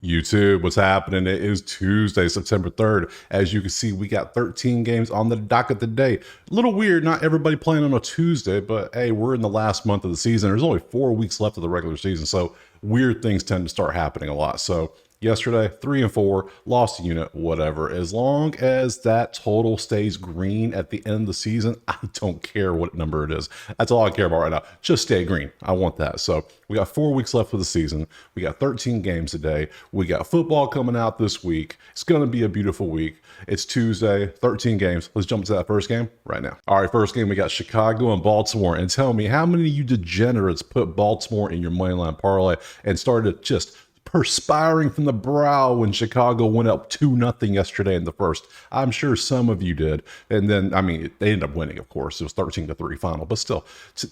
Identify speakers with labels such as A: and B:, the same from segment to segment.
A: YouTube, what's happening? It is Tuesday, September 3rd. As you can see, we got 13 games on the docket today. A little weird, not everybody playing on a Tuesday, but hey, we're in the last month of the season. There's only 4 weeks left of the regular season, so weird things tend to start happening a lot. So yesterday, 3 and 4, lost a unit, whatever. As long as that total stays green at the end of the season, I don't care what number it is. That's all I care about right now. Just stay green. I want that. So we got 4 weeks left of the season. We got 13 games today. We got football coming out this week. It's going to be a beautiful week. It's Tuesday, 13 games. Let's jump to that first game right now. All right, first game, we got Chicago and Baltimore. And tell me, how many of you degenerates put Baltimore in your moneyline parlay and started just perspiring from the brow when Chicago went up 2-0 yesterday in the first? I'm sure some of you did. And then, I mean, they ended up winning, of course. It was 13-3 final, but still,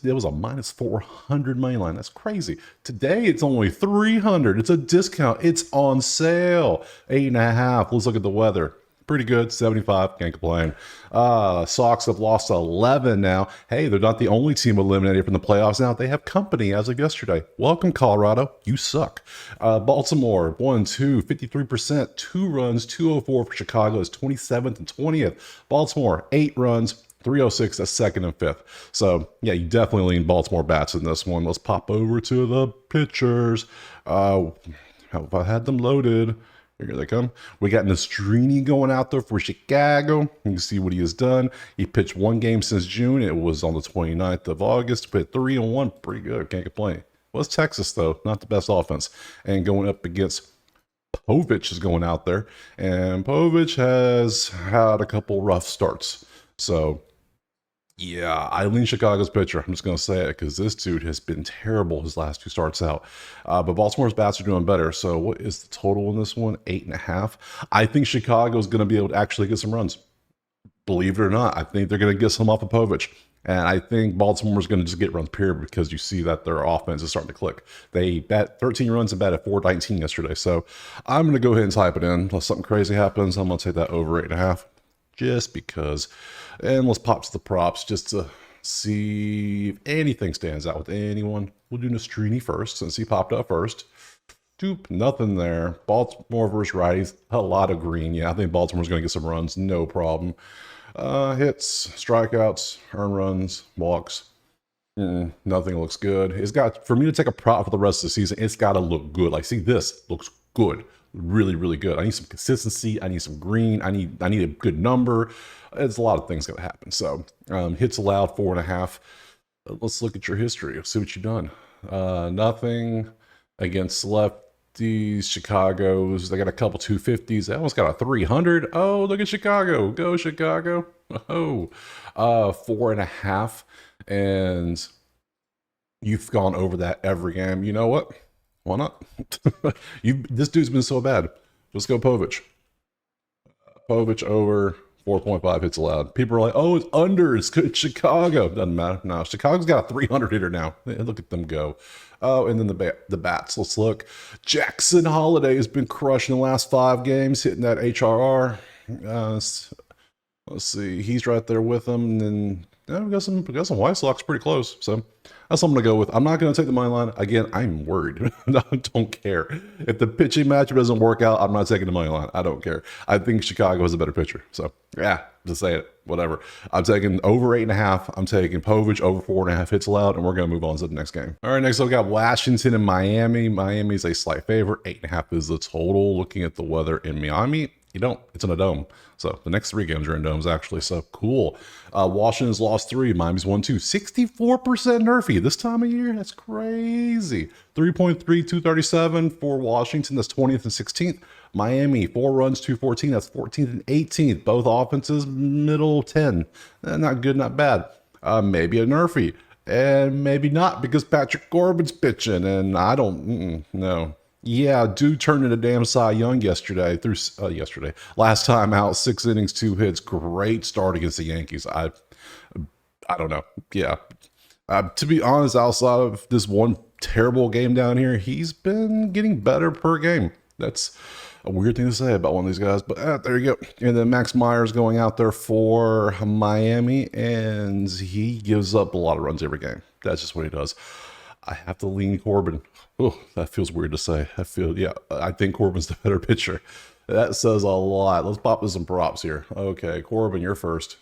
A: it was a minus 400 money line. That's crazy. Today, it's only 300. It's a discount. It's on sale. 8.5. Let's look at the weather. Pretty good, 75, can't complain. Sox have lost 11 now. Hey, they're not the only team eliminated from the playoffs now. They have company as of yesterday. Welcome, Colorado. You suck. Baltimore, 1-2, 53%, 2 runs, 204 for Chicago is 27th and 20th. Baltimore, 8 runs, 306, that's 2nd and 5th. So, yeah, you definitely lean Baltimore bats in this one. Let's pop over to the pitchers. How if I had them loaded? Here they come. We got Nastrini going out there for Chicago. You can see what he has done. He pitched 1 game since June. It was on the 29th of August. Put 3-1. Pretty good. Can't complain. Well, it's Texas, though. Not the best offense. And going up against Povich is going out there. And Povich has had a couple rough starts. So, yeah, I lean Chicago's pitcher. I'm just going to say it because this dude has been terrible his last 2 starts out. But Baltimore's bats are doing better. So what is the total in this one? 8.5. I think Chicago's going to be able to actually get some runs. Believe it or not, I think they're going to get some off of Povich. And I think Baltimore's going to just get runs, period, because you see that their offense is starting to click. They bat 13 runs and batted 419 yesterday. So I'm going to go ahead and type it in. Unless something crazy happens, I'm going to take that over 8.5. Just because. And let's pop to the props just to see if anything stands out with anyone. We'll do Nastrini first since he popped up first. Doop, nothing there. Baltimore versus righties, a lot of green. Yeah, I think Baltimore's going to get some runs, no problem. Hits, strikeouts, earned runs, walks. Nothing looks good. It's got, for me to take a prop for the rest of the season, it's got to look good. Like, see, this looks good. Really, really good. I need some consistency. I need some green. I need a good number. It's a lot of things going to happen. So hits allowed 4.5. Let's look at your history. Let's see what you've done. Nothing against lefties. Chicago's. They got a couple 250s. They almost got a 300. Oh, look at Chicago. Go Chicago. Oh, 4.5. And you've gone over that every game. You know what? Why not? This dude's been so bad. Let's go Povich. Povich over 4.5 hits allowed. People are like, oh, it's under. It's Chicago. Doesn't matter. No, Chicago's got a 300 hitter now. Look at them go. Oh, and then the bats. Let's look. Jackson Holiday has been crushing the last 5 games, hitting that HRR. Let's see. He's right there with them. And then we got some White Sox pretty close. So that's what I'm going to go with. I'm not going to take the money line. Again, I'm worried. I don't care. If the pitching matchup doesn't work out, I'm not taking the money line. I don't care. I think Chicago has a better pitcher. So, yeah, just say it. Whatever. I'm taking over 8.5. I'm taking Povich over 4.5 hits allowed, and we're going to move on to the next game. All right, next up, we got Washington and Miami. Miami's a slight favorite. 8.5 is the total. Looking at the weather in Miami, you don't. It's in a dome. So the next 3 games are in domes, actually. So cool. Washington's lost 3. Miami's won 2. 64% nerfy this time of year. That's crazy. 3.3, 237 for Washington. That's 20th and 16th. Miami, 4 runs, 214. That's 14th and 18th. Both offenses, middle 10. Not good, not bad. Maybe a nerfy. And maybe not because Patrick Corbin's pitching. And I don't, no. Yeah, dude turned into damn Cy Young yesterday. Last time out, 6 innings, 2 hits. Great start against the Yankees. I don't know. Yeah. To be honest, outside of this one terrible game down here, he's been getting better per game. That's a weird thing to say about one of these guys, but there you go. And then Max Myers going out there for Miami, and he gives up a lot of runs every game. That's just what he does. I have to lean Corbin. Oh, that feels weird to say. Yeah, I think Corbin's the better pitcher. That says a lot. Let's pop in some props here. Okay, Corbin, you're first.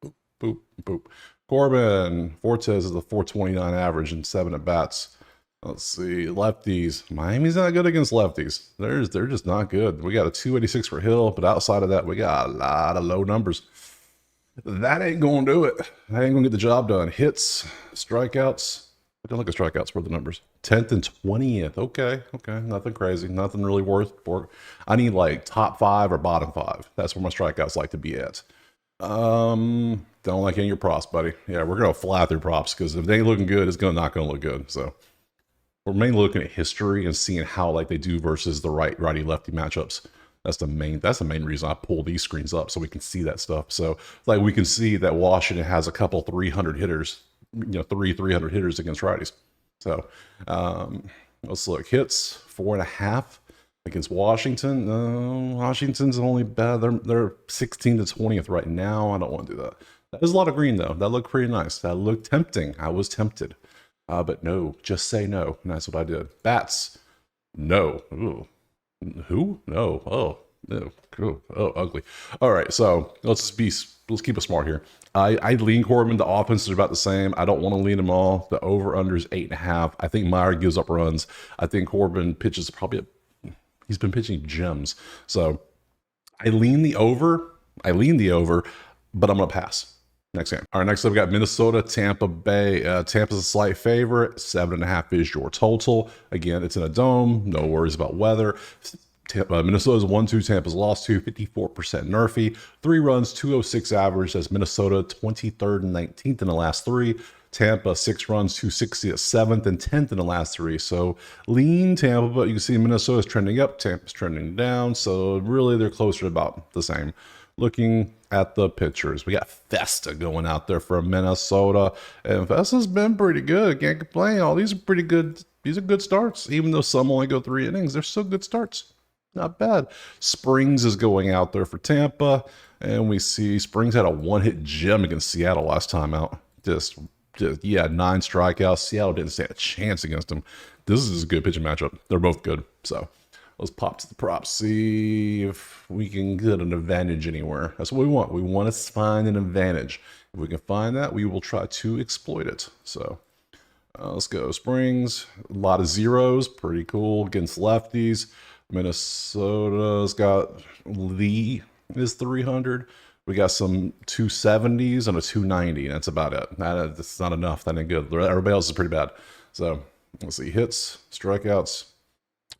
A: Boop, boop, boop. Corbin, Fortes is a 429 average and 7 at bats. Let's see, lefties. Miami's not good against lefties. They're just not good. We got a 286 for Hill, but outside of that, we got a lot of low numbers. That ain't gonna do it. That ain't gonna get the job done. Hits, strikeouts. I don't look at strikeouts for the numbers. 10th and 20th. Okay. Nothing crazy. Nothing really worth for. I need like top 5 or bottom 5. That's where my strikeouts like to be at. Don't like any of your props, buddy. Yeah, we're gonna fly through props because if they ain't looking good, it's not gonna look good. So we're mainly looking at history and seeing how like they do versus the righty lefty matchups. That's the main reason I pull these screens up so we can see that stuff. So like we can see that Washington has a couple 300 hitters, 300 hitters against righties. So let's look. Hits 4.5 against Washington. No, Washington's only bad. They're 16 to 20th right now. I don't want to do that. That is a lot of green though. That looked pretty nice. That looked tempting. I was tempted. But no, just say no. And that's what I did. Bats, no. Ooh. Who? No. Oh, no. Cool. Oh, ugly. All right. So let's keep it smart here. I lean Corbin. The offenses are about the same. I don't want to lean them all. The over under is 8.5. I think Meyer gives up runs. I think Corbin pitches he's been pitching gems. So I lean the over, but I'm going to pass. Next game. All right, next up, we got Minnesota, Tampa Bay. Tampa's a slight favorite. 7.5 is your total. Again, it's in a dome. No worries about weather. Minnesota's 1-2, Tampa's lost 2, 54% Nerfy. 3 runs, 206 average. That's Minnesota 23rd and 19th in the last 3. Tampa, 6 runs, 260 at 7th and 10th in the last 3. So lean Tampa, but you can see Minnesota's trending up, Tampa's trending down. So really, they're closer to about the same. Looking at the pitchers, we got Festa going out there for Minnesota, and Festa's been pretty good. Can't complain. All these are pretty good. These are good starts, even though some only go 3 innings. They're still good starts. Not bad. Springs is going out there for Tampa, and we see Springs had a 1-hit gem against Seattle last time out. Just 9 strikeouts. Seattle didn't stand a chance against him. This is a good pitching matchup. They're both good. So let's pop to the props, see if we can get an advantage anywhere. That's what we want. We want to find an advantage. If we can find that, we will try to exploit it. So let's go. Springs, a lot of zeros. Pretty cool against lefties. Minnesota's got Lee is 300. We got some 270s and a 290. That's about it. That's not enough. That ain't good. Everybody else is pretty bad. So let's see. Hits, strikeouts,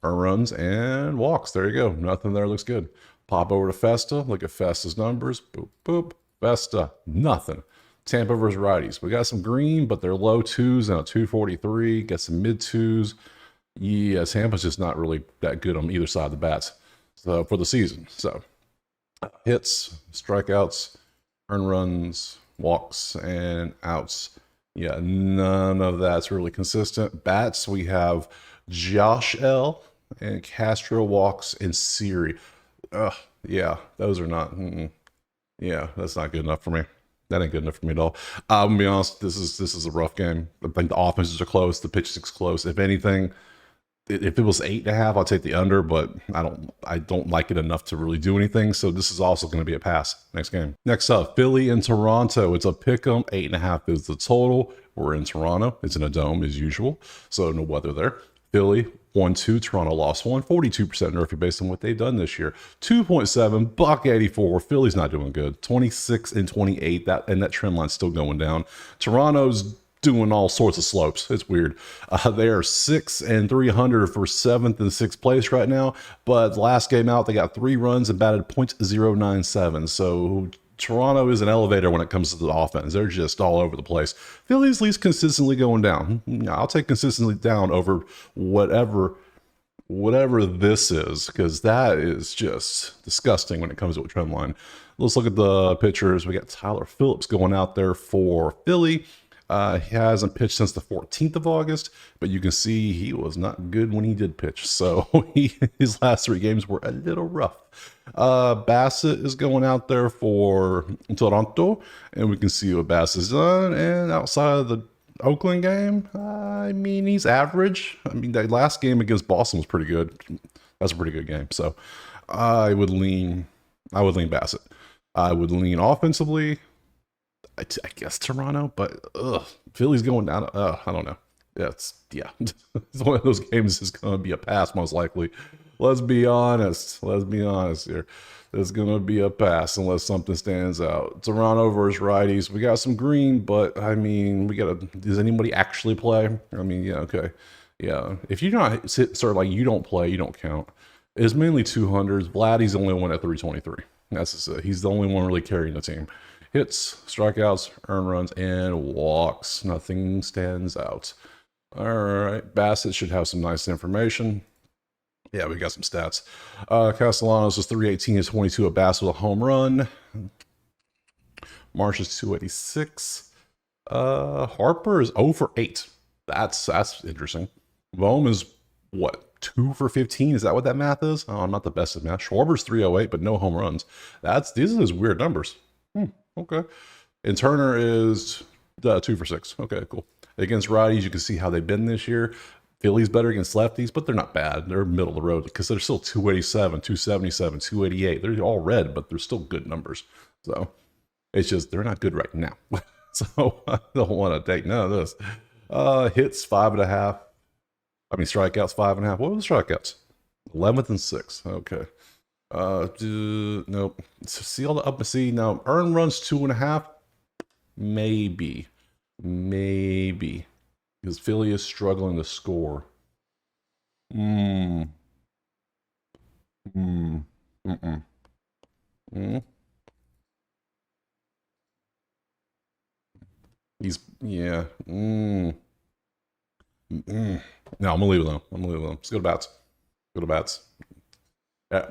A: earned runs, and walks. There you go. Nothing there looks good. Pop over to Festa. Look at Festa's numbers. Boop, boop. Festa, nothing. Tampa versus righties. We got some green, but they're low 2s and a 243. Got some mid 2s. Yeah, Tampa's just not really that good on either side of the bats for the season. So hits, strikeouts, earned runs, walks, and outs. Yeah, none of that's really consistent. Bats, we have Josh L. and Castro walks and Siri. Yeah, those are not. Yeah, that's not good enough for me. That ain't good enough for me at all. I'm gonna be honest. This is a rough game. I think the offenses are close. The pitching's close. If anything, if it was 8.5, I'll take the under. But I don't like it enough to really do anything. So this is also going to be a pass. Next game. Next up, Philly and Toronto. It's a pick'em. 8.5 is the total. We're in Toronto. It's in a dome as usual. So no weather there. Philly 1-2. Toronto lost 1. 42% Nerfy based on what they've done this year. 2.7. $1.84. Philly's not doing good. 26 and 28. That trend line's still going down. Toronto's doing all sorts of slopes. It's weird. They are 6 and 300 for 7th and 6th place right now. But last game out, they got 3 runs and batted .097. So Toronto is an elevator when it comes to the offense. They're just all over the place. Philly's at least consistently going down. I'll take consistently down over whatever this is, because that is just disgusting when it comes to a trend line. Let's look at the pitchers. We got Tyler Phillips going out there for Philly. He hasn't pitched since the 14th of August, but you can see he was not good when he did pitch. So his last 3 games were a little rough. Bassett is going out there for Toronto, and we can see what Bassett's done. And outside of the Oakland game, I mean, he's average. I mean, that last game against Boston was pretty good. That's a pretty good game. So I would lean, I would lean Bassett. I would lean offensively. I guess Toronto, but Philly's going down. I don't know. Yeah, it's one of those games that's going to be a pass most likely. Let's be honest. Let's be honest here. It's going to be a pass unless something stands out. Toronto versus righties. We got some green, but I mean, we got to. Does anybody actually play? I mean, yeah, okay, yeah. If you're not sort of like you don't play, you don't count. It's mainly 200s. Vladdy's the only one at 323. That's just it. He's the only one really carrying the team. Hits, strikeouts, earned runs, and walks. Nothing stands out. All right, Bassett should have some nice information. Yeah, we got some stats. Castellanos is 318 to 22 at Bass with a home run. Marsh is 286. Harper is 0 for 8. That's interesting. Bohm is what, 2 for 15? Is that what that math is? Oh, I'm not the best at math. Schwarber's 308, but no home runs. These are his weird numbers. Okay. And Turner is 2 for 6. Okay, cool. Against righties, you can see how they've been this year. Philly's better against lefties, but they're not bad. They're middle of the road because they're still 287, 277, 288. They're all red, but they're still good numbers. So it's just they're not good right now. So I don't want to take none of this. Hits 5.5. I mean, strikeouts 5.5. What were the strikeouts? 11th and 6th. Okay. Nope. See all the up and see now. Earn runs 2.5. Maybe. Because Philly is struggling to score. He's yeah. No, I'm gonna leave it alone. Let's go to bats. Go to bats.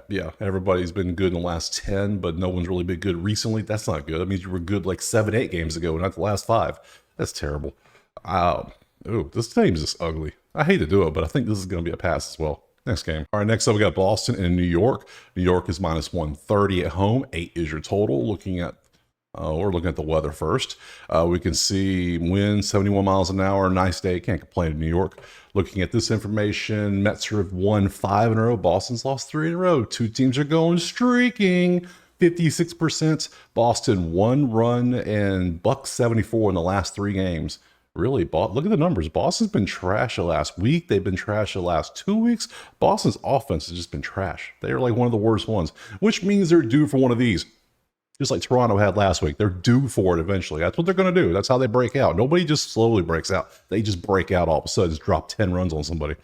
A: Yeah, everybody's been good in the last 10, but no one's really been good recently. That's not good. That means you were good like 7, 8 games ago, not the last 5. That's terrible. This game's just ugly. I hate to do it, but I think this is going to be a pass as well. Next game. All right, next up we got Boston and New York. New York is minus 130 at home. 8 is your total. We're looking at the weather first. We can see wind 71 miles an hour. Nice day. Can't complain in New York. Looking at this information, Mets have won 5 in a row. Boston's lost 3 in a row. 2 teams are going streaking. 56%. Boston 1 run and buck 74 in the last 3 games. Really, look at the numbers. Boston's been trash the last week. They've been trash the last 2 weeks. Boston's offense has just been trash. They are like one of the worst ones, which means they're due for one of these. Just like Toronto had last week. They're due for it eventually. That's what they're going to do. That's how they break out. Nobody just slowly breaks out. They just break out all of a sudden, just drop 10 runs on somebody.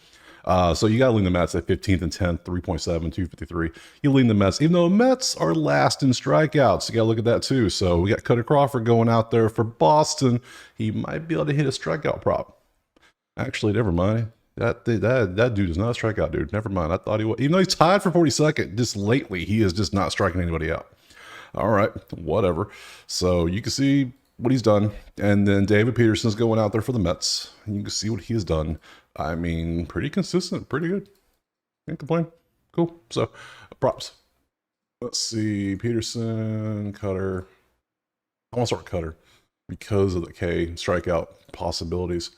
A: So you got to lean the Mets at 15th and 10th, 3.7, 253. You lean the Mets, even though the Mets are last in strikeouts. You got to look at that too. So we got Cutter Crawford going out there for Boston. He might be able to hit a strikeout prop. Actually, never mind. That dude is not a strikeout dude. Never mind. I thought he was. Even though he's tied for 42nd, just lately, he is just not striking anybody out. All right, whatever. So you can see what he's done. And then David Peterson's going out there for the Mets. And you can see what he has done. I mean, pretty consistent, pretty good. Can't complain. Cool. So, props. Let's see. Peterson, Cutter. I want to start Cutter because of the K strikeout possibilities.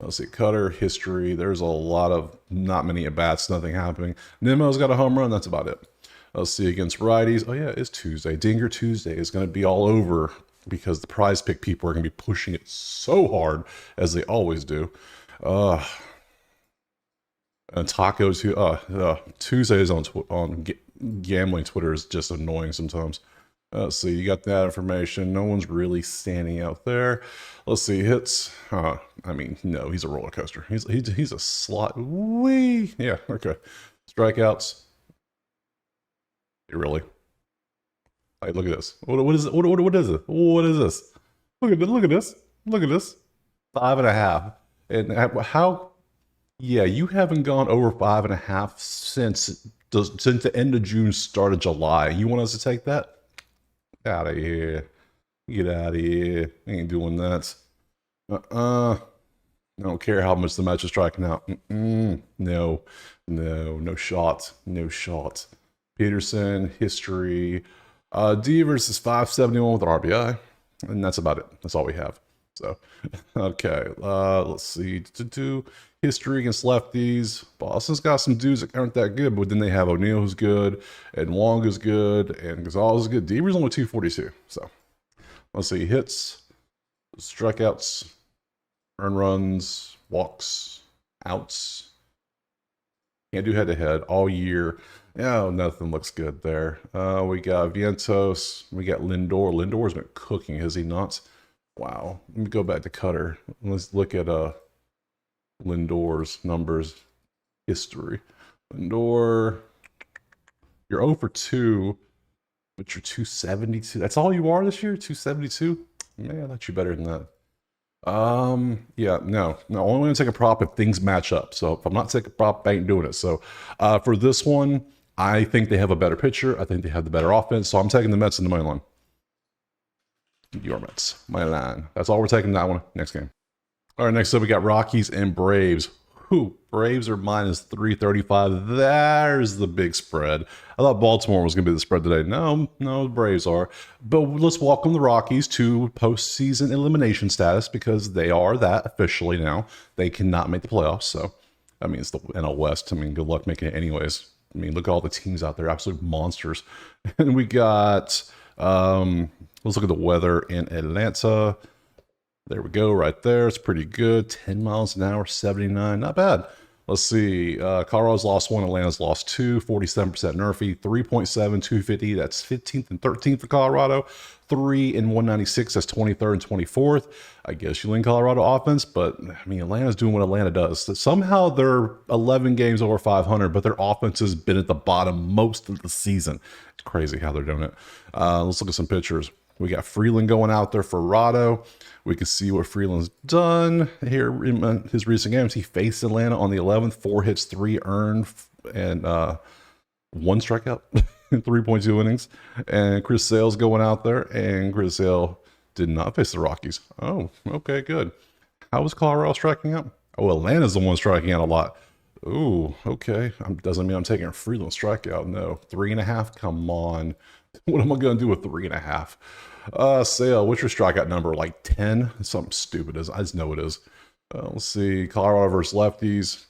A: Let's see. Cutter, history. There's a lot of not many at-bats, nothing happening. Nemo's got a home run. That's about it. Let's see, against righties. Oh, yeah, it's Tuesday. Dinger Tuesday is going to be all over because the prize pick people are going to be pushing it so hard, as they always do. And tacos, Tuesdays on gambling Twitter is just annoying sometimes. Let's see, you got that information. No one's really standing out there. Let's see, hits. I mean, no, he's a roller coaster. He's a slot. Wee. Yeah, okay. Strikeouts. Really? Like, look at this. What is it? What is it? What is this? Look at this. Look at this. 5.5. And how? Yeah, you haven't gone over 5.5 since the end of June, start of July. You want us to take that? Out of here. Get out of here. Ain't doing that. I don't care how much the match is striking out. No shot. No shot. Peterson, history. D versus 571 with an RBI. And that's about it. That's all we have. So, okay, let's see. History against lefties. Boston's got some dudes that aren't that good, but then they have O'Neill who's good, and Wong is good, and Gonzalez is good. Deaver's only 242. So, let's see. Hits, strikeouts, earned runs, walks, outs. Can't do head to head all year. Yeah, nothing looks good there. We got Vientos. We got Lindor. Lindor's been cooking, has he not? Wow. Let me go back to Cutter. Let's look at Lindor's numbers history. Lindor, you're 0 for 2, but you're 272. That's all you are this year? 272? Man, I thought you better than that. Yeah, no, only going to take a prop if things match up. So if I'm not taking a prop, I ain't doing it. So for this one, I think they have a better pitcher. I think they have the better offense. So I'm taking the Mets in the money line. Your Mets, money line. That's all we're taking that one. Next game. All right, next up we got Rockies and Braves. Braves are minus 335. There's the big spread. I thought Baltimore was going to be the spread today. No, the Braves are. But let's welcome the Rockies to postseason elimination status because they are that officially now. They cannot make the playoffs. So, I mean, it's the NL West. I mean, good luck making it anyways. I mean, look at all the teams out there, absolute monsters. And we got, let's look at the weather in Atlanta. There we go, right there. It's pretty good. 10 miles an hour, 79. Not bad. Let's see. Colorado's lost 1. Atlanta's lost 2. 47% Nerfy. 3.7, 250. That's 15th and 13th for Colorado. 3 and 196. That's 23rd and 24th. I guess you lean Colorado offense, but I mean, Atlanta's doing what Atlanta does. Somehow they're 11 games over 500, but their offense has been at the bottom most of the season. It's crazy how they're doing it. Let's look at some pictures. We got Freeland going out there for Rado. We can see what Freeland's done here in his recent games. He faced Atlanta on the 11th, 4 hits, 3 earned, and 1 strikeout in 3.2 innings. And Chris Sale's going out there, and Chris Sale did not face the Rockies. Oh, okay, good. How was Colorado striking out? Oh, Atlanta's the one striking out a lot. Ooh, okay. Doesn't mean I'm taking a Freeland strikeout. No, 3.5. Come on. What am I going to do with 3.5? Sale, what's your strikeout number? Like 10? Something stupid. I just know it is. Let's see. Colorado versus lefties.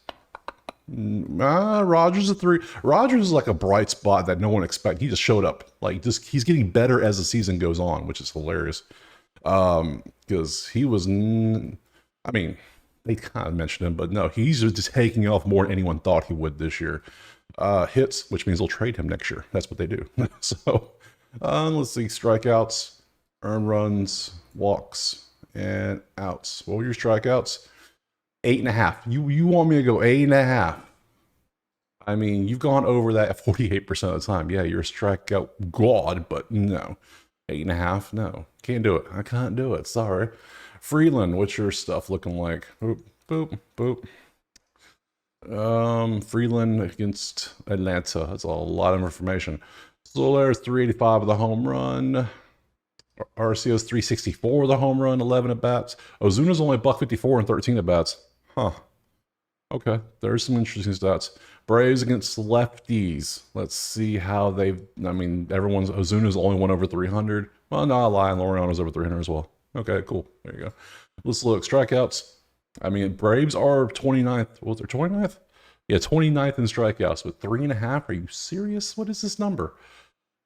A: Rogers a 3. Rogers is like a bright spot that no one expected. He just showed up. Like, he's getting better as the season goes on, which is hilarious. Because he was, I mean, they kind of mentioned him, but no, he's just taking off more than anyone thought he would this year. Hits, which means they'll trade him next year. That's what they do. So, let's see. Strikeouts, earned runs, walks, and outs. What were your strikeouts? 8.5. You want me to go 8.5? I mean, you've gone over that at 48% of the time. Yeah, you're a strikeout god, but no. 8.5? No. Can't do it. I can't do it. Sorry. Freeland, what's your stuff looking like? Boop, boop, boop. Freeland against Atlanta. That's a lot of information. Soler's 385 with a home run. Arceo's 364 with a home run, 11 at bats. Ozuna's only $154 and 13 at bats. Huh. Okay, there's some interesting stats. Braves against lefties. Let's see how they've. I mean, Ozuna's the only one over 300. Well, no, I lie. Laureano's over 300 as well. Okay, cool. There you go. Let's look. Strikeouts. I mean, Braves are 29th. Was there 29th? Yeah, 29th in strikeouts with 3.5. Are you serious? What is this number?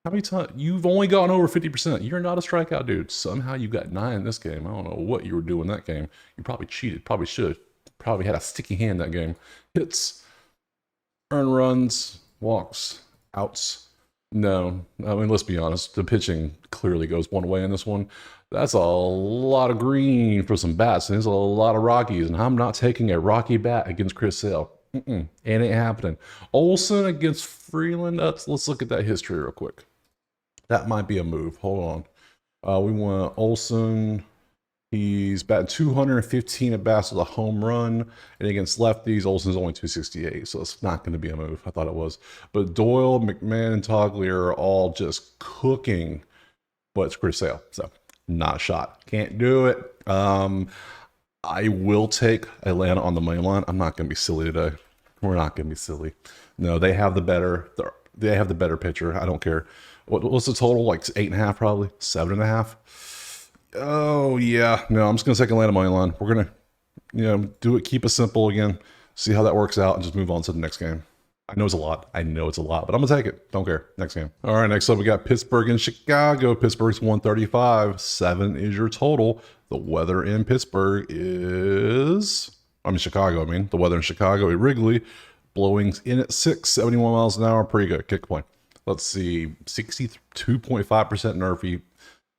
A: How many times? You've only gone over 50%. You're not a strikeout dude. Somehow you got 9 in this game. I don't know what you were doing that game. You probably cheated. Probably should. Probably had a sticky hand that game. Hits, earned runs, walks, outs. No. I mean, let's be honest. The pitching clearly goes one way in this one. That's a lot of green for some bats. There's a lot of Rockies, and I'm not taking a Rocky bat against Chris Sale. It ain't happening. Olsen against Freeland. Let's look at that history real quick. That might be a move. Hold on. We want Olsen. He's batting 215 at bats with a home run. And against lefties, Olsen's only 268. So it's not going to be a move. I thought it was. But Doyle, McMahon, and Toglier are all just cooking. But it's Chris Sale. So not a shot. Can't do it. I will take Atlanta on the money line. I'm not going to be silly today. We're not going to be silly. No, they have the better pitcher. I don't care. What's the total? Like 8.5, probably 7.5. Oh, yeah. No, I'm just going to take Atlanta money line. We're going to, do it, keep it simple again, see how that works out, and just move on to the next game. I know it's a lot. I know it's a lot, but I'm going to take it. Don't care. Next game. All right, next up, we got Pittsburgh and Chicago. Pittsburgh's 135. 7 is your total. The weather in Pittsburgh is, Chicago, the weather in Chicago at Wrigley, blowing in at 71 miles an hour. Pretty good. Kick point. Let's see, 62.5% nerfy.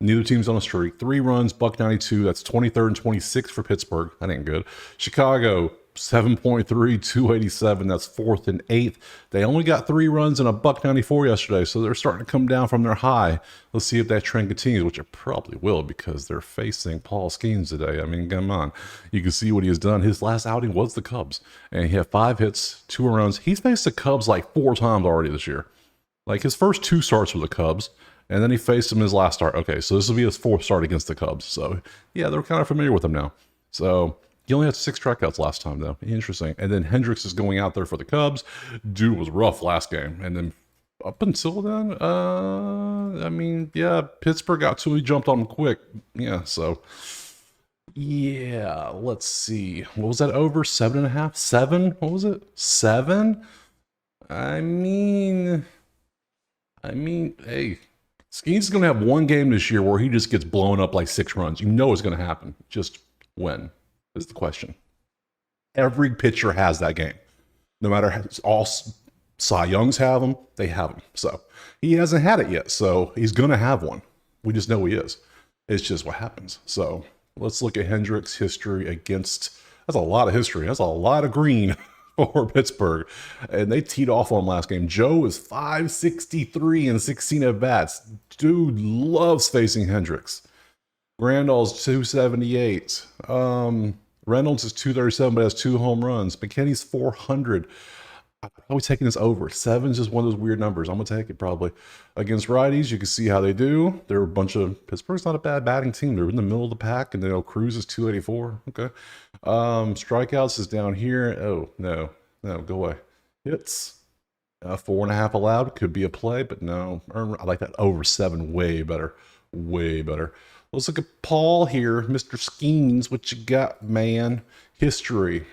A: Neither team's on a streak. 3 runs, $1.92. That's 23rd and 26th for Pittsburgh. That ain't good. Chicago, 7.3, 287. That's 4th and 8th. They only got 3 runs and a $1.94 yesterday, so they're starting to come down from their high. Let's see if that trend continues, which it probably will because they're facing Paul Skeens today. Come on. You can see what he has done. His last outing was the Cubs, and he had 5 hits, 2 runs. He's faced the Cubs like 4 times already this year. Like his first 2 starts were the Cubs. And then he faced him his last start. Okay, so this will be his 4th start against the Cubs. So, yeah, they're kind of familiar with him now. So, he only had 6 strikeouts last time, though. Interesting. And then Hendricks is going out there for the Cubs. Dude was rough last game. And then up until then, Pittsburgh got to him. He jumped on him quick. Yeah, so, yeah, let's see. What was that over? 7.5? 7? What was it? 7? Hey. Skeens is going to have 1 game this year where he just gets blown up like 6 runs. You know it's going to happen. Just when is the question. Every pitcher has that game. No matter how, all Cy Youngs have them, they have them. So he hasn't had it yet. So he's going to have one. We just know he is. It's just what happens. So let's look at Hendricks' history against. That's a lot of history. That's a lot of green. For Pittsburgh, and they teed off on last game. Joe is 563 and 16 at bats. Dude loves facing Hendricks. Randall's 278. Reynolds is 237, but has 2 home runs. McKinney's 400. I'm probably taking this over. 7's just one of those weird numbers. I'm gonna take it probably. Against righties, you can see how they do. They're a bunch of Pittsburgh's not a bad batting team. They're in the middle of the pack, and Cruz is 284. Okay. Strikeouts is down here. Oh no, go away. Hits 4.5 allowed. Could be a play, but no. I like that over 7 way better. Way better. Let's look at Paul here, Mr. Skeens. What you got, man? History.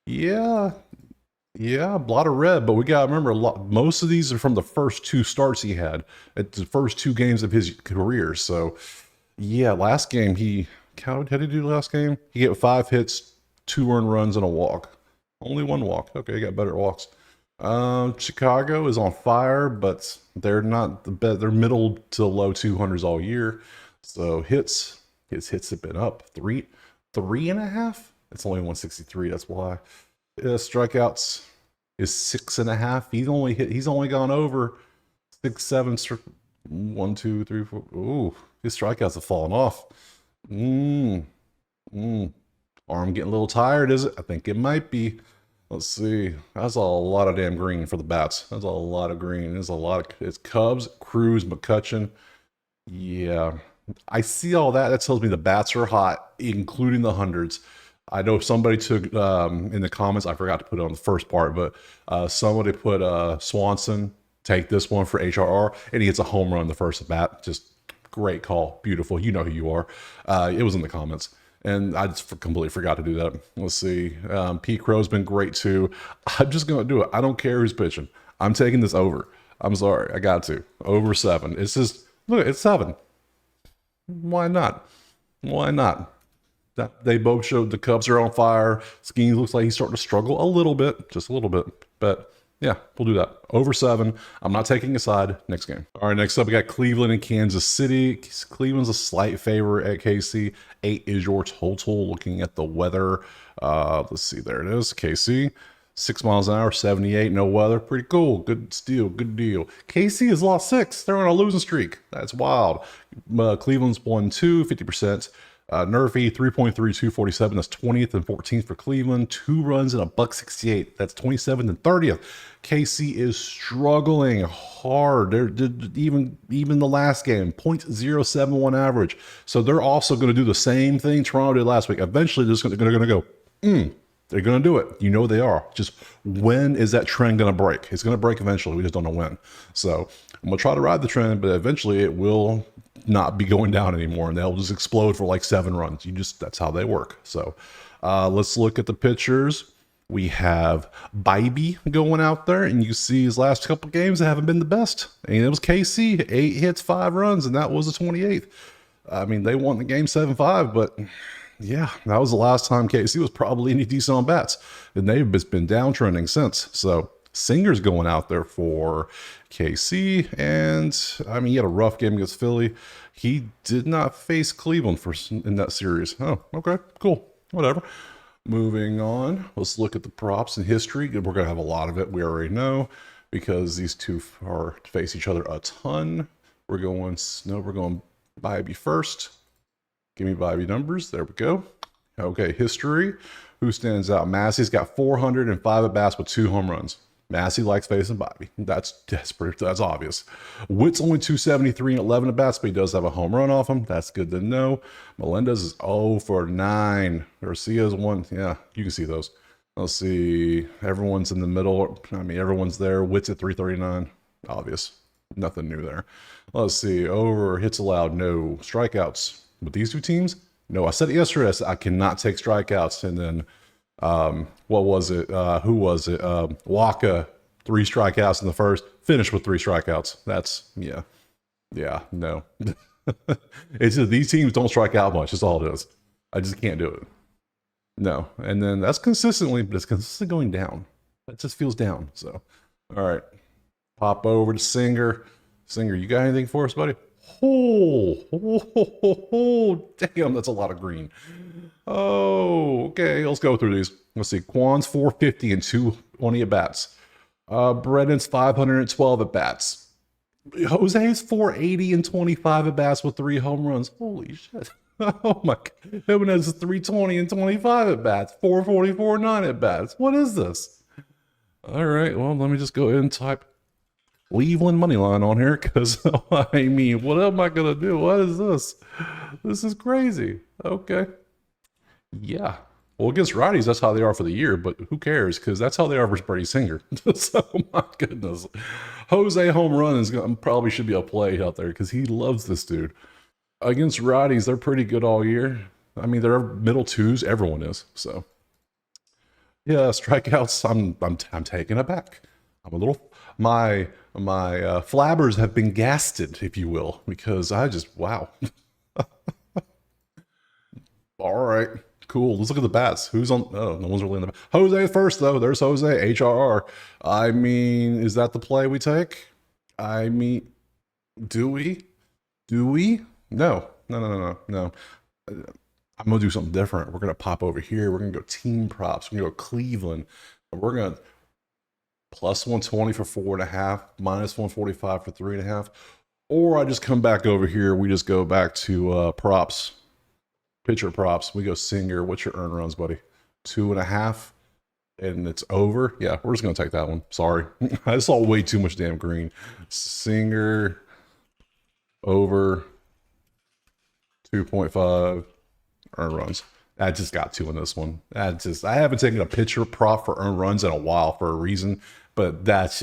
A: Yeah, a lot of red, but we got to remember most of these are from the first 2 starts he had at the first 2 games of his career. So, yeah, last game how did he do last game? He got 5 hits, 2 earned runs, and a walk. Only 1 walk. Okay, he got better at walks. Chicago is on fire, but they're not the best. They're middle to low 200s all year. So his hits have been up 3.5. It's only 163. That's why. Strikeouts is 6.5. He's only gone over 6, 7. 1, 2, 3, 4. Ooh, his strikeouts have fallen off. Arm getting a little tired, is it? I think it might be. Let's see. That's a lot of damn green for the bats. That's a lot of green. It's Cubs, Cruz, McCutcheon. Yeah, I see all that. That tells me the bats are hot, including the hundreds. I know somebody took in the comments, I forgot to put it on the first part, but somebody put Swanson, take this one for HRR, and he gets a home run the first at bat. Just great call. Beautiful. You know who you are. It was in the comments. And I just completely forgot to do that. Let's see. Pete Crow's been great too. I'm just going to do it. I don't care who's pitching. I'm taking this over. I'm sorry. I got to. Over 7. It's just, look, it's 7. Why not? Why not? They both showed the Cubs are on fire. Skeens looks like he's starting to struggle a little bit, just a little bit. But yeah, we'll do that. Over 7. I'm not taking a side. Next game. All right, next up, we got Cleveland and Kansas City. Cleveland's a slight favorite at KC. 8 is your total. Looking at the weather. Let's see. There it is. KC. 6 miles an hour, 78, no weather. Pretty cool. Good steal. Good deal. KC has lost 6. They're on a losing streak. That's wild. Cleveland's won 2, 50%. Nerfy, 3.3, 247. That's 20th and 14th for Cleveland. 2 runs and a $1.68. That's 27th and 30th. KC is struggling hard. They're even the last game, 0.071 average. So they're also going to do the same thing Toronto did last week. Eventually, they're going to go, They're going to do it. You know they are. Just when is that trend going to break? It's going to break eventually. We just don't know when. So I'm going to try to ride the trend, but eventually it will not be going down anymore, and they'll just explode for like 7 runs. That's how they work. So let's look at the pitchers. We have Bybee going out there, and you see his last couple games haven't been the best. And it was KC, 8 hits, 5 runs, and that was the 28th. I mean, they won the game 7-5, but yeah, that was the last time KC was probably any decent on bats. And they've just been downtrending since. So Singer's going out there for KC, and I mean, he had a rough game against Philly. He did not face Cleveland in that series. Oh, okay, cool, whatever. Moving on, let's look at the props in history. We're going to have a lot of it. We already know because these two face each other a ton. We're going Bybee first. Give me Bybee numbers. There we go. Okay, history. Who stands out? Massey's got 405 at bats with 2 home runs. Massey likes facing Bybee. That's obvious. Witt's only 273 and 11 at bats, but he does have a home run off him. That's good to know. Melendez is 0 for 9. Garcia's 1. Yeah, you can see those. Let's see. Everyone's in the middle. I mean, everyone's there. Witt's at 339. Obvious. Nothing new there. Let's see. Over, hits allowed, no. Strikeouts. With these two teams, no. I said it yesterday. I said I cannot take strikeouts, and then what was it? Who was it? Waka, 3 strikeouts in the first, finished with 3 strikeouts. That's, yeah, no. It's just these teams don't strike out much. That's all it is. I just can't do it. No. And then that's consistently, but it's consistently going down. That just feels down. So, all right. Pop over to Singer. Singer, you got anything for us, buddy? Damn, that's a lot of green. Oh, okay, let's go through these. Let's see. Kwan's 450 and 220 at bats. Brennan's 512 at bats. Jose's 480 and 25 at bats with 3 home runs. Holy shit. Oh my God. Jimenez is 320 and 25 at bats. 444 and 9 at bats. What is this? All right, well, let me just go ahead and type Cleveland money line on here, because I mean, what am I gonna do? What is this? This is crazy. Okay, yeah. Well, against righties, that's how they are for the year, but who cares? Because that's how they are for Brady Singer. So my goodness, Jose home run is probably should be a play out there because he loves this dude. Against righties, they're pretty good all year. I mean, they're middle 2s. Everyone is. So yeah, strikeouts. I'm taken aback. I'm a little. My flabbers have been gasted, if you will, because I just, wow. All right, cool. Let's look at the bats. Who's on? Oh, no one's really in the bat. Jose first, though. There's Jose, HRR. I mean, is that the play we take? I mean, do we? No. I'm going to do something different. We're going to pop over here. We're going to go team props. We're going to go Cleveland. And we're going to plus 120 for 4.5, minus 145 for 3.5. Or I just come back over here. We just go back to props, pitcher props. We go Singer. What's your earn runs, buddy? 2.5, and it's over. Yeah, we're just going to take that one. Sorry. I saw way too much damn green. Singer, over 2.5, earn runs. I just got 2 in this one. I haven't taken a pitcher prop for earned runs in a while for a reason, but that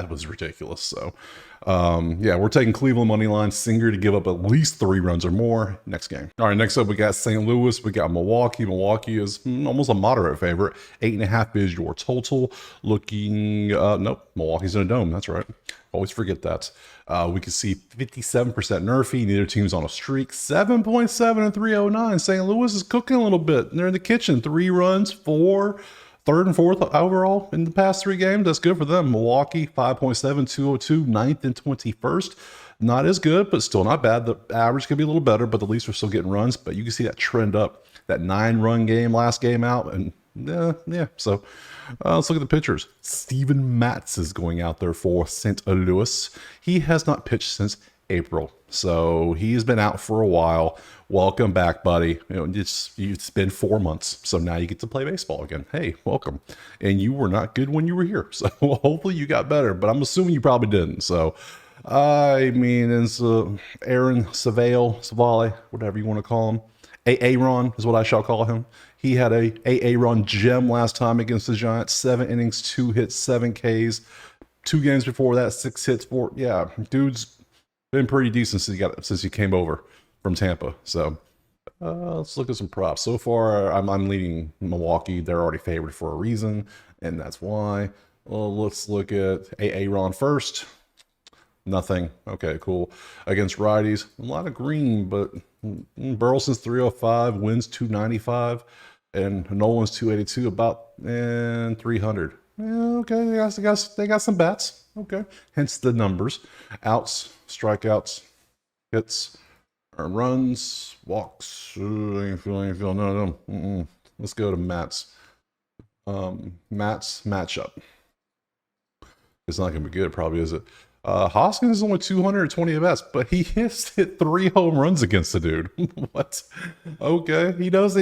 A: was ridiculous. So, yeah, we're taking Cleveland money line, Singer to give up at least 3 runs or more next game. All right, next up we got St. Louis. We got Milwaukee. Milwaukee is almost a moderate favorite. 8.5 is your total. Looking, nope, Milwaukee's in a dome. That's right. Always forget that. We can see 57% Nerfy. Neither team's on a streak. 7.7 and 309. St. Louis is cooking a little bit. They're in the kitchen. 3 runs, 4, third and fourth overall in the past 3 games. That's good for them. Milwaukee, 5.7, 202, 9th and 21st. Not as good, but still not bad. The average could be a little better, but at least we're still getting runs. But you can see that trend up. That 9-run game, last game out, and yeah. So let's look at the pitchers. Steven Matz is going out there for St. Louis. He has not pitched since April, so he's been out for a while. Welcome back, buddy. It's been 4 months, so now you get to play baseball again. Hey, welcome. And you were not good when you were here, so hopefully you got better, but I'm assuming you probably didn't. So I mean, it's Aaron Savale, whatever you want to call him. Aaron is what I shall call him. He had a Aaron gem last time against the Giants. 7 innings, 2 hits, 7 Ks. 2 games before that, 6 hits, 4. Yeah, dude's been pretty decent since he came over from Tampa. So let's look at some props. So far, I'm leading Milwaukee. They're already favored for a reason, and that's why. Well, let's look at Aaron first. Nothing. Okay, cool. Against righties, a lot of green, but Burleson's 305, wins 295, and Nolan's 282, about 300. Yeah, okay, they got some bats. Okay, hence the numbers. Outs, strikeouts, hits, runs, walks. Ain't feel. No. Let's go to Matt's. Matt's matchup. It's not going to be good, probably, is it? Hoskins is only 220 at bats, but he has hit 3 home runs against the dude. What? Okay, he knows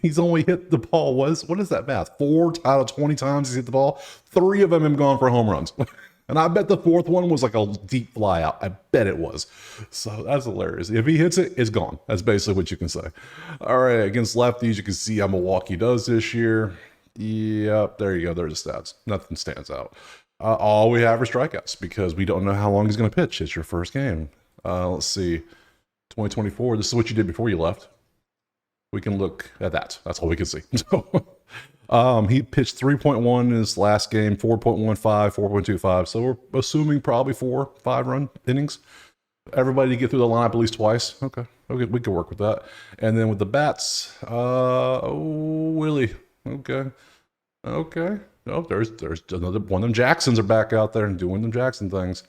A: he's only hit the ball. What is that math? 4 out of 20 times he's hit the ball. 3 of them have gone for home runs. And I bet the 4th one was like a deep fly out. I bet it was. So that's hilarious. If he hits it, it's gone. That's basically what you can say. All right, against lefties, you can see how Milwaukee does this year. Yep, there you go. There's the stats. Nothing stands out. All we have are strikeouts because we don't know how long he's going to pitch. It's your first game. Let's see. 2024, this is what you did before you left. We can look at that. That's all we can see. So, he pitched 3.1 in his last game, 4.15, 4.25. So we're assuming probably 4-5 run innings. Everybody to get through the lineup at least twice. Okay, we can work with that. And then with the bats, Willie. Okay. Oh, there's another one of them Jacksons are back out there and doing them Jackson things.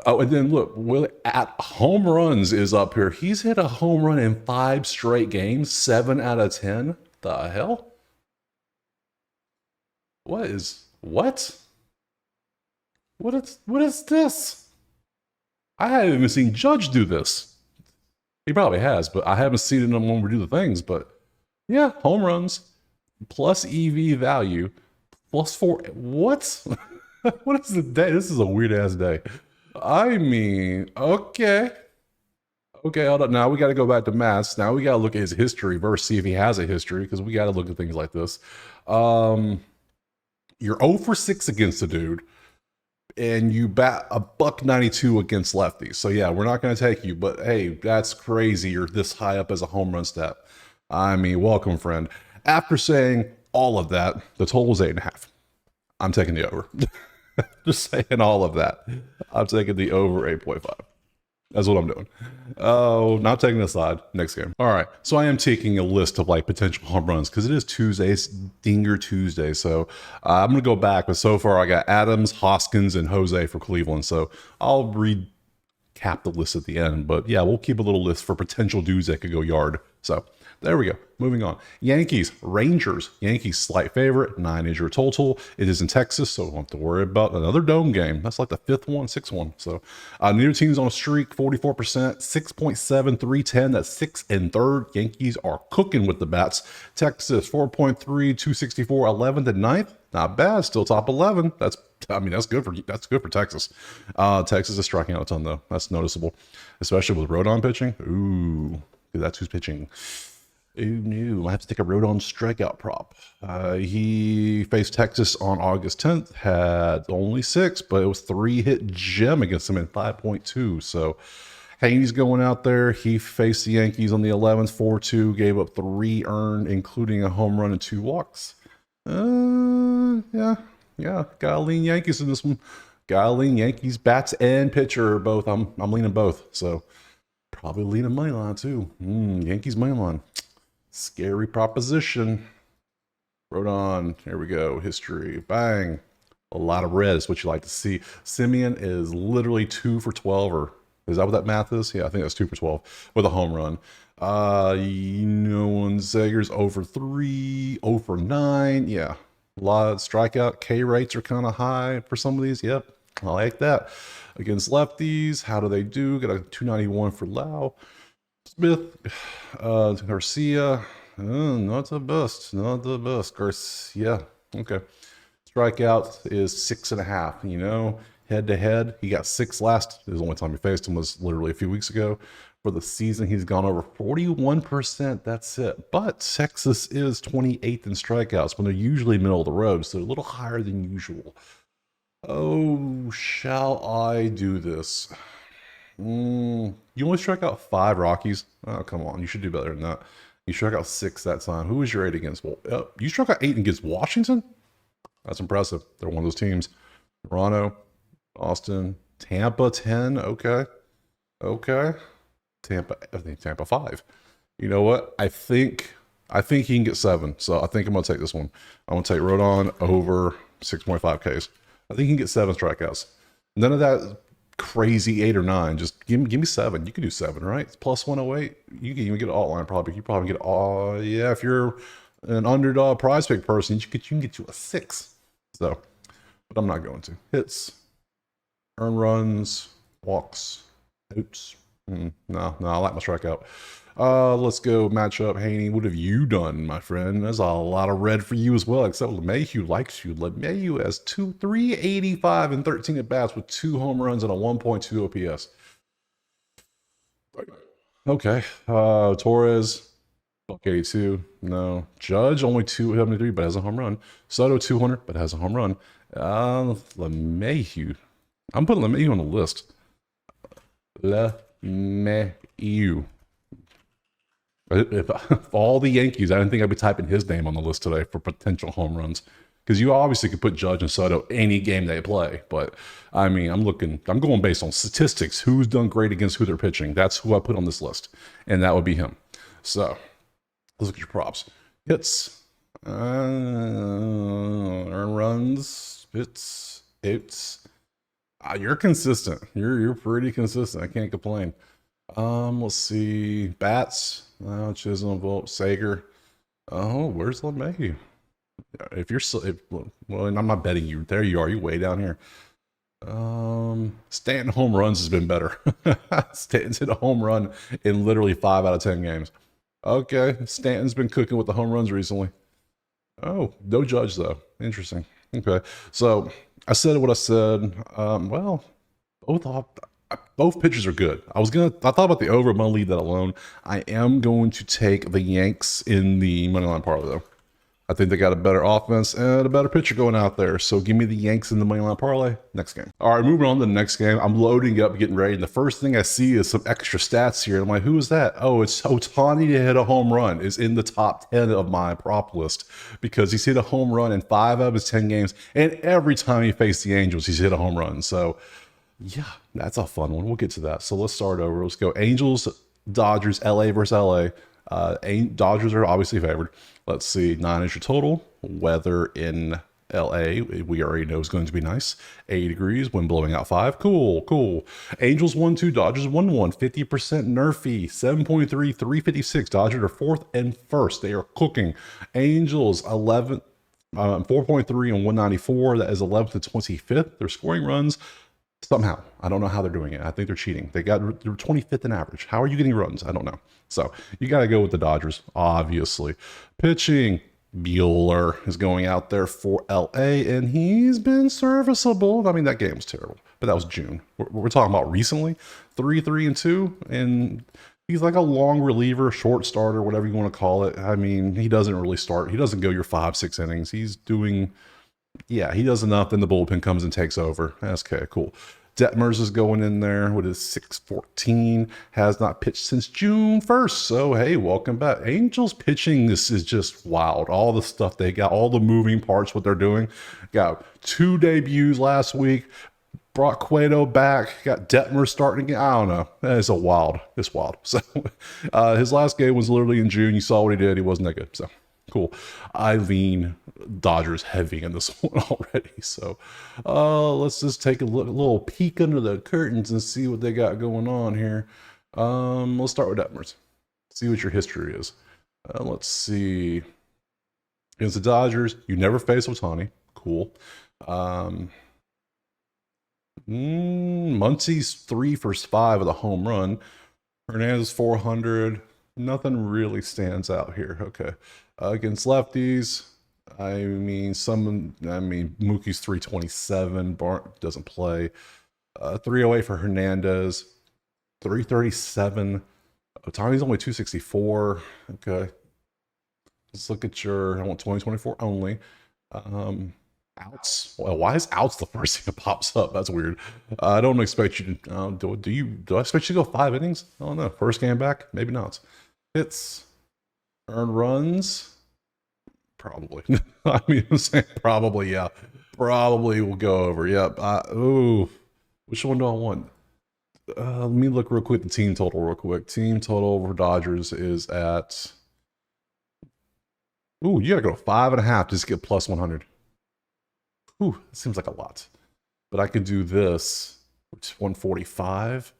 A: Oh, and then look, Willie at home runs is up here. He's hit a home run in 5 straight games, 7 out of 10. The hell? What is this? I haven't even seen Judge do this. He probably has, but I haven't seen him when we do the things. But yeah, home runs plus EV value plus 4. What? What is the day? This is a weird ass day. I mean, okay, hold up. Now we got to go back to maths. Now we got to look at his history versus see if he has a history because we got to look at things like this. You're 0 for 6 against the dude, and you bat a $192 against lefties. So yeah, we're not going to take you, but hey, that's crazy. You're this high up as a home run stat. I mean, welcome, friend. After saying all of that, the total is 8.5. I'm taking the over. Just saying all of that. I'm taking the over 8.5. That's what I'm doing. Oh, not taking the side. Next game. All right. So I am taking a list of like potential home runs because it is Tuesday. It's Dinger Tuesday. So I'm going to go back. But so far I got Adams, Hoskins, and Jose for Cleveland. So I'll recap the list at the end. But yeah, we'll keep a little list for potential dudes that could go yard. So there we go. Moving on. Yankees, Rangers. Yankees slight favorite. 9 is your total. It is in Texas, so we don't have to worry about another dome game. That's like the 5th one, 6th one. So neither team's on a streak. 44%, 6.7, 310. That's 6 and 3rd. Yankees are cooking with the bats. Texas 4.3, 264, 11th and 9th. Not bad. Still top 11. That's good for Texas. Texas is striking out a ton though. That's noticeable, especially with Rodon pitching. Ooh, that's who's pitching. Ooh, no, I have to take a Rodon strikeout prop. He faced Texas on August 10th, had only 6, but it was 3-hit gem against him in 5.2. So Haney's going out there. He faced the Yankees on the 11th, 4-2, gave up 3 earned, including a home run and 2 walks. Yeah, gotta lean Yankees in this one. Gotta lean Yankees, bats and pitcher both. I'm leaning both, so probably leaning money line too. Yankees money line. Scary proposition. Rodon, here we go. History, bang. A lot of red is what you like to see. Simeon is literally 2 for 12, or is that what that math is? Yeah, I think that's 2 for 12 with a home run. Zager's 0 for 3, 0 for 9. Yeah, a lot of strikeout. K rates are kind of high for some of these. Yep, I like that. Against lefties, how do they do? Got a 291 for Lau. Smith, Garcia, not the best. Garcia, okay. Strikeout is 6.5. head to head. He got 6 last. The only time he faced him was literally a few weeks ago. For the season, he's gone over 41%. That's it. But Texas is 28th in strikeouts when they're usually middle of the road, so a little higher than usual. Oh, shall I do this? You only struck out 5 Rockies. Oh, come on. You should do better than that. You struck out 6 that time. Who was your 8 against? Well, you struck out 8 against Washington? That's impressive. They're one of those teams. Toronto, Austin, Tampa 10. Okay. Okay. Tampa, I think Tampa 5. You know what? I think he can get 7. So I think I'm gonna take this one. I'm gonna take Rodon over 6.5 Ks. I think he can get 7 strikeouts. None of that crazy 8 or 9. Just give me 7. You can do 7, right? It's plus 108. You can even get an alt line probably. You probably get all. Yeah, if you're an underdog prize pick person, you can get you a 6. So, but I'm not going to. Hits, earn runs, walks, outs. No, I like my strikeout. Let's go matchup. Haney, what have you done, my friend? There's a lot of red for you as well, except LeMahieu likes you. LeMahieu has 385 and 13 at bats with 2 home runs and a 1.2 OPS. Okay. Torres, $182. No. Judge, only 273, but has a home run. Soto, 200, but has a home run. LeMahieu. I'm putting LeMahieu on the list. LeMahieu. If all the Yankees, I didn't think I'd be typing his name on the list today for potential home runs. Because you obviously could put Judge and Soto any game they play. But, I mean, I'm going based on statistics. Who's done great against who they're pitching. That's who I put on this list. And that would be him. So, let's look at your props. Hits. Earn runs. Hits. You're consistent. You're pretty consistent. I can't complain. Let's see. Bats. Chisholm, Volpe, Sager. Oh, where's LeMahieu? Well, I'm not betting you. There you are. You way down here. Stanton home runs has been better. Stanton's hit a home run in literally 5 out of 10 games. Okay, Stanton's been cooking with the home runs recently. Oh, no Judge though. Interesting. Okay, so I said what I said. Well, both pitchers are good. I thought about the over. I'm gonna leave that alone. I am going to take the Yanks in the moneyline parlay though. I think they got a better offense and a better pitcher going out there. So give me the Yanks in the moneyline parlay next game. All right, moving on to the next game. I'm loading up, getting ready. And the first thing I see is some extra stats here. I'm like, who is that? Oh, it's Ohtani to hit a home run is in the top 10 of my prop list because he's hit a home run in 5 out of his 10 games. And every time he faced the Angels, he's hit a home run. So yeah, that's a fun one. We'll get to that. So let's start over. Let's go Angels, Dodgers, LA versus LA. Dodgers are obviously favored. Let's see, 9 is your total. Weather in LA, we already know is going to be nice. 80 degrees, wind blowing out 5. Cool. Angels 1-2, Dodgers 1-1, 50% Nerfy, 7.3, 356. Dodgers are 4th and 1st. They are cooking. Angels 11, 4.3 and 194. That is 11th to 25th. They're scoring runs. Somehow, I don't know how they're doing it. I think they're cheating. They're 25th in average. How are you getting runs? I don't know. So you got to go with the Dodgers, obviously. Pitching, Bueller is going out there for LA, and he's been serviceable. I mean, that game was terrible, but that was June. We're talking about recently, 3-3-2, and he's like a long reliever, short starter, whatever you want to call it. I mean, he doesn't really start. He doesn't go your 5-6 innings. He's doing. Yeah, he does enough, then the bullpen comes and takes over. That's okay, cool. Detmers is going in there with his 6.14. Has not pitched since June 1st. So, hey, welcome back. Angels pitching, this is just wild. All the stuff they got, all the moving parts, what they're doing. Got 2 debuts last week. Brought Cueto back. Got Detmer starting again. I don't know. It's wild. So, his last game was literally in June. You saw what he did. He wasn't that good. So, cool. I lean Dodgers heavy in this one already. So let's just take a little peek under the curtains and see what they got going on here. Let's start with Detmers. See what your history is. Let's see. Against the Dodgers, you never face Ohtani. Cool. Muncie's 3 for 5 with a home run. Hernandez 400. Nothing really stands out here. Okay. Against lefties, I mean, Mookie's 327. Bart doesn't play. 308 for Hernandez. 337. Otani's only 264. Okay. Let's look at I want 2024 only. Outs. Well, why is outs the first thing that pops up? That's weird. I don't expect you to. Do I expect you to go 5 innings? I don't know. First game back? Maybe not. Hits. Earned runs. Probably. I mean, I'm saying probably, yeah. Probably will go over. Yep. Ooh. Which one do I want? Let me look real quick. The team total, real quick. Team total for Dodgers is at. Ooh, you gotta go 5.5 just to get plus 100. Ooh, that seems like a lot. But I could do this, which is 145.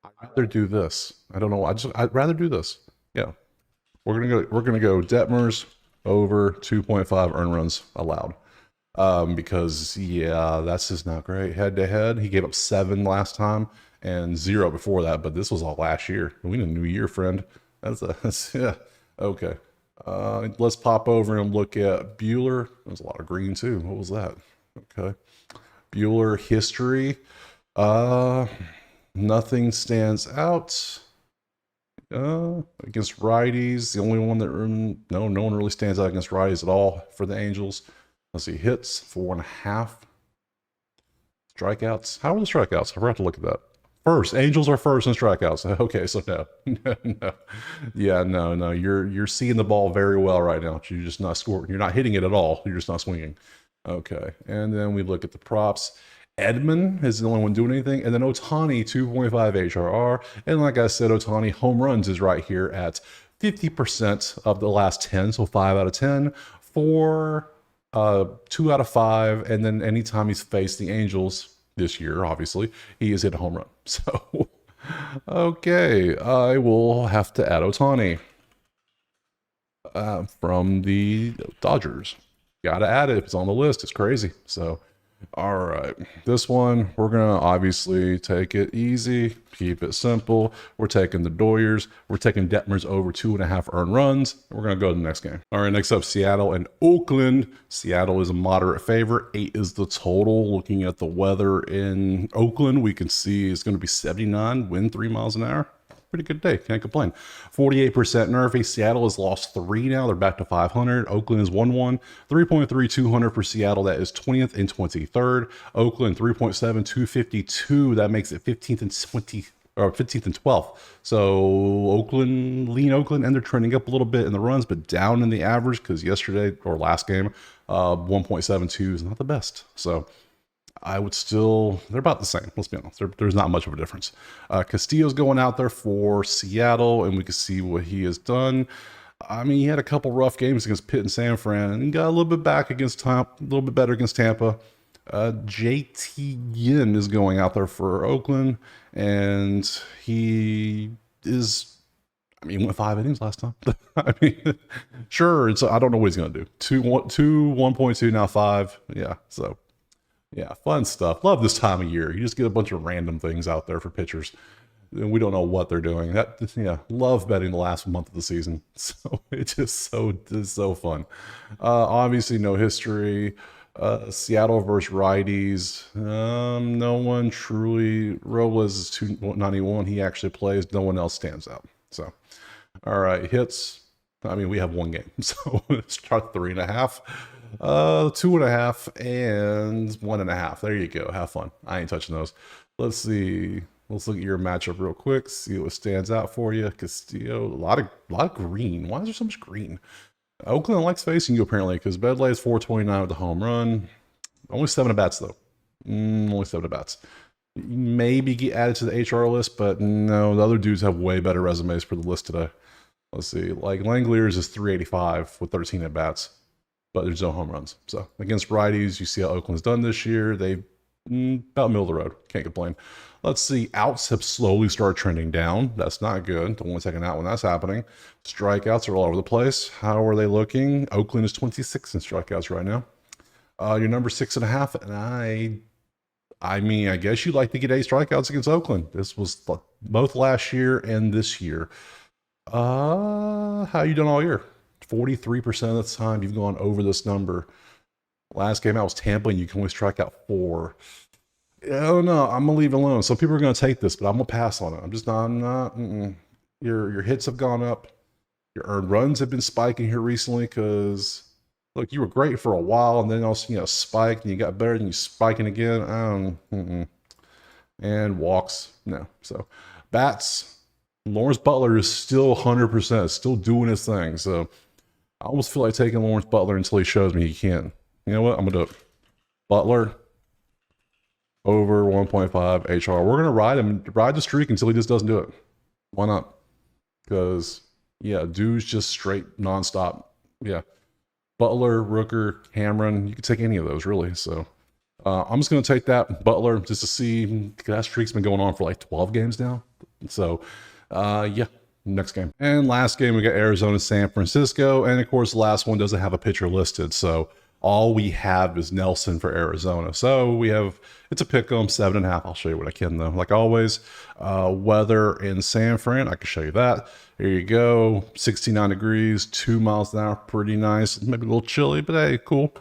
A: I'd rather do this. I don't know. I'd rather do this. Yeah. We're gonna go Detmers over 2.5 earned runs allowed. Because yeah, that's just not great. Head to head, he gave up 7 last time and 0 before that, but this was all last year. We need a new year, friend. That's yeah. Okay. Let's pop over and look at Bueller. There's a lot of green too. What was that? Okay. Bueller history. Nothing stands out. Against righties, the only one that no one really stands out against righties at all for the Angels. Let's see, hits 4.5. Strikeouts. How are the strikeouts? I forgot to look at that. First, Angels are first in strikeouts. Okay, so no, no, yeah, no. You're seeing the ball very well right now. You're just not scoring. You're not hitting it at all. You're just not swinging. Okay, and then we look at the props. Edman is the only one doing anything, and then Otani 2.5 HRR, and like I said, Otani home runs is right here at 50% of the last 10, so 5 out of 10 for 2 out of 5, and then anytime he's faced the Angels this year, obviously, he has hit a home run. So, okay, I will have to add Otani from the Dodgers. Gotta add it if it's on the list. It's crazy. So, all right, this one, we're going to obviously take it easy, keep it simple. We're taking the Doyers. We're taking Detmers over 2.5 earned runs. We're going to go to the next game. All right, next up, Seattle and Oakland. Seattle is a moderate favorite. 8 is the total. Looking at the weather in Oakland, we can see it's going to be 79, wind 3 miles an hour. Pretty good day. Can't complain. 48% nerfy. Seattle has lost 3 now. They're back to 500. Oakland is 1-1. 3.3200 for Seattle. That is 20th and 23rd. Oakland 3.7, 252. That makes it 15th and 15th and 12th. So lean Oakland, and they're trending up a little bit in the runs, but down in the average because yesterday or last game, 1.72 is not the best. So I would still, they're about the same. Let's be honest. There's not much of a difference. Castillo's going out there for Seattle, and we can see what he has done. I mean, he had a couple rough games against Pitt and San Fran, and he got a little bit back against a little bit better against Tampa. JT Yin is going out there for Oakland, and he is, I mean, he went 5 innings last time. I mean, sure, I don't know what he's going to do. 1.2, now 5. Yeah, so. Yeah, fun stuff. Love this time of year. You just get a bunch of random things out there for pitchers, and we don't know what they're doing. Love betting the last month of the season. So it's so fun. Obviously, no history. Seattle versus righties. No one truly. Robles is 291. He actually plays. No one else stands out. So, all right, hits. I mean, we have 1 game, so let's start 3.5. 2.5 and 1.5. There you go. Have fun. I ain't touching those. Let's see. Let's look at your matchup real quick. See what stands out for you. Castillo, a lot of green. Why is there so much green? Oakland likes facing you apparently because Bedley is 429 with the home run. Only 7 at bats though. Only 7 at bats. Maybe get added to the HR list, but no, the other dudes have way better resumes for the list today. Let's see. Like Langoliers is 385 with 13 at bats. But there's no home runs. So against righties, you see how Oakland's done this year. They about middle of the road. Can't complain. Let's see. Outs have slowly started trending down. That's not good. Don't want to take an out when that's happening. Strikeouts are all over the place. How are they looking? Oakland is 26 in strikeouts right now. Your number 6.5, and I mean, I guess you'd like to get 8 strikeouts against Oakland. This was both last year and this year. How you done all year? 43% of the time you've gone over this number. Last game out was Tampa, and you can only strike out 4. I don't know. I'm gonna leave it alone. Some people are gonna take this, but I'm gonna pass on it. I'm just not. I'm not. Your hits have gone up. Your earned runs have been spiking here recently because look, you were great for a while, and then also spiked, and you got better, and you spiking again. And walks, no. So bats, Lawrence Butler is still 100%, still doing his thing. So I almost feel like taking Lawrence Butler until he shows me he can. You know what? I'm gonna do it. Butler over 1.5 HR. We're gonna ride the streak until he just doesn't do it. Why not? Because yeah, dude's just straight nonstop. Yeah, Butler, Rooker, Cameron. You could take any of those really. So I'm just gonna take that Butler just to see. That streak's been going on for like 12 games now. So yeah. Next game. And last game, we got Arizona, San Francisco. And of course, the last one doesn't have a pitcher listed. So all we have is Nelson for Arizona. So we have, it's a pick 'em, 7.5. I'll show you what I can though. Like always, weather in San Fran, I can show you that. Here you go, 69 degrees, 2 miles an hour, pretty nice. Maybe a little chilly, but hey, cool.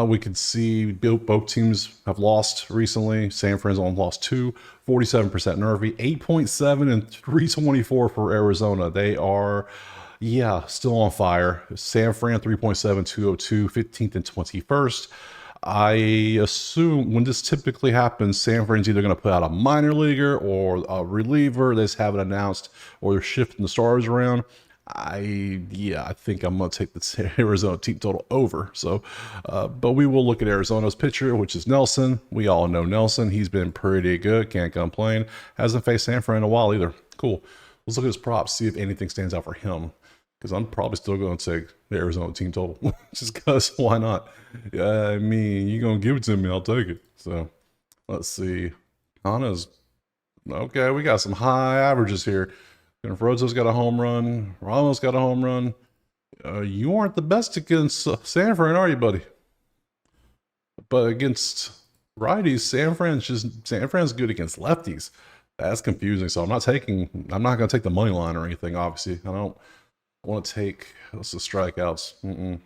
A: We can see both teams have lost recently. San Fran's only lost 2, 47% nervy, 8.7 and 324 for Arizona. They are, yeah, still on fire. San Fran 3.7, 202, 15th and 21st. I assume when this typically happens, San Fran's either going to put out a minor leaguer or a reliever. They just haven't announced, or they're shifting the stars around. I think I'm going to take the Arizona team total over. So, but we will look at Arizona's pitcher, which is Nelson. We all know Nelson. He's been pretty good. Can't complain. Hasn't faced San Fran in a while either. Cool. Let's look at his props, see if anything stands out for him. Because I'm probably still going to take the Arizona team total. Just because, why not? Yeah, I mean, you're going to give it to me, I'll take it. So, let's see. Hana's, okay, we got some high averages here. Rozo's got a home run. Ramos got a home run. You aren't the best against San Fran, are you, buddy? But against righties, San Fran's good against lefties. That's confusing. So I'm not going to take the money line or anything, obviously. I don't want to take, what's the strikeouts?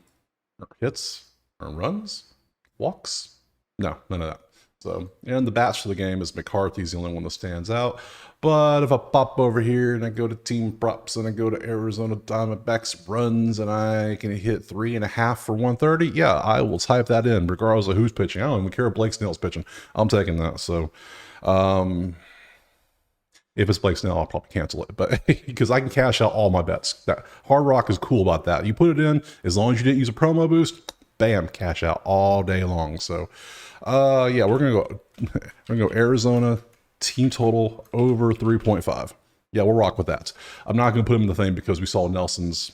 A: Hits or runs? Walks? No, none of that. So, and the bats for the game is McCarthy's the only one that stands out. But if I pop over here and I go to team props and I go to Arizona Diamondbacks runs and I can hit 3.5 for 130, yeah, I will type that in regardless of who's pitching. I don't even care if Blake Snell's pitching. I'm taking that. So, if it's Blake Snell, I'll probably cancel it, but because I can cash out all my bets. That Hard Rock is cool about that. You put it in, as long as you didn't use a promo boost, bam, cash out all day long. So, yeah, we're gonna go Arizona team total over 3.5. Yeah, we'll rock with that. I'm not gonna put him in the thing because we saw Nelson's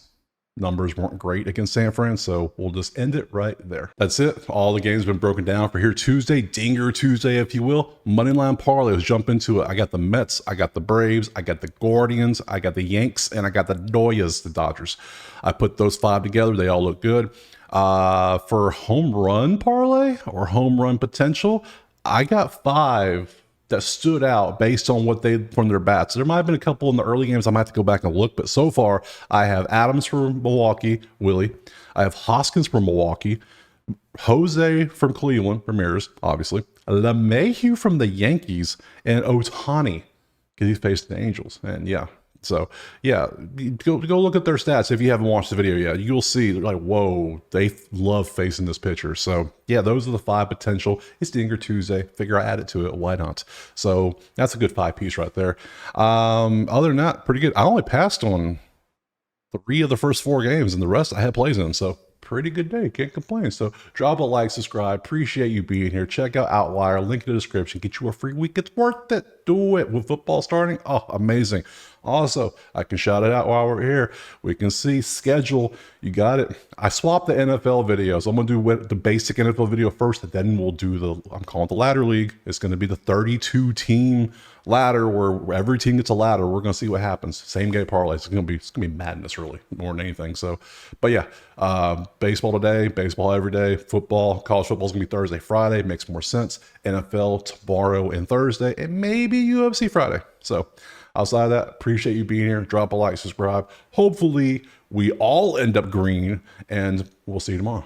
A: numbers weren't great against San Fran, so we'll just end it right there. That's it. All the games have been broken down for here Tuesday, Dinger Tuesday, if you will. Moneyline parlay, let's jump into it. I got the Mets, I got the Braves, I got the Guardians, I got the Yanks, and I got the Doyas, the Dodgers. I put those 5 together. They all look good. For home run parlay or home run potential, I got 5 that stood out based on what they from their bats. There might have been a couple in the early games I might have to go back and look, but so far I have Adams from Milwaukee, Willie. I have Hoskins from Milwaukee, Jose from Cleveland, Ramirez, obviously, LeMahieu from the Yankees, and Ohtani because he's faced the Angels. And yeah, so yeah, go look at their stats if you haven't watched the video yet. You'll see like, whoa, they love facing this pitcher. So yeah, those are the 5 potential. It's Dinger Tuesday. Figure I add it to it. Why not? So that's a good 5-piece right there. Other than that, pretty good. I only passed on 3 of the first 4 games, and the rest I had plays in. So pretty good day. Can't complain. So drop a like, subscribe. Appreciate you being here. Check out Outlier. Link in the description. Get you a free week. It's worth it. Do it with football starting. Oh, amazing. Also, I can shout it out while we're here. We can see schedule. You got it. I swapped the NFL videos. I'm going to do the basic NFL video first, and then we'll do I'm calling it the ladder league. It's going to be the 32 team ladder where every team gets a ladder. We're going to see what happens. Same game parlays. It's going to be madness, really, more than anything. So, but yeah, baseball today, baseball every day, football, college football is going to be Thursday, Friday. Makes more sense. NFL tomorrow and Thursday, and maybe UFC Friday. So, Outside of that, appreciate you being here. Drop a like, subscribe. Hopefully we all end up green, and we'll see you tomorrow.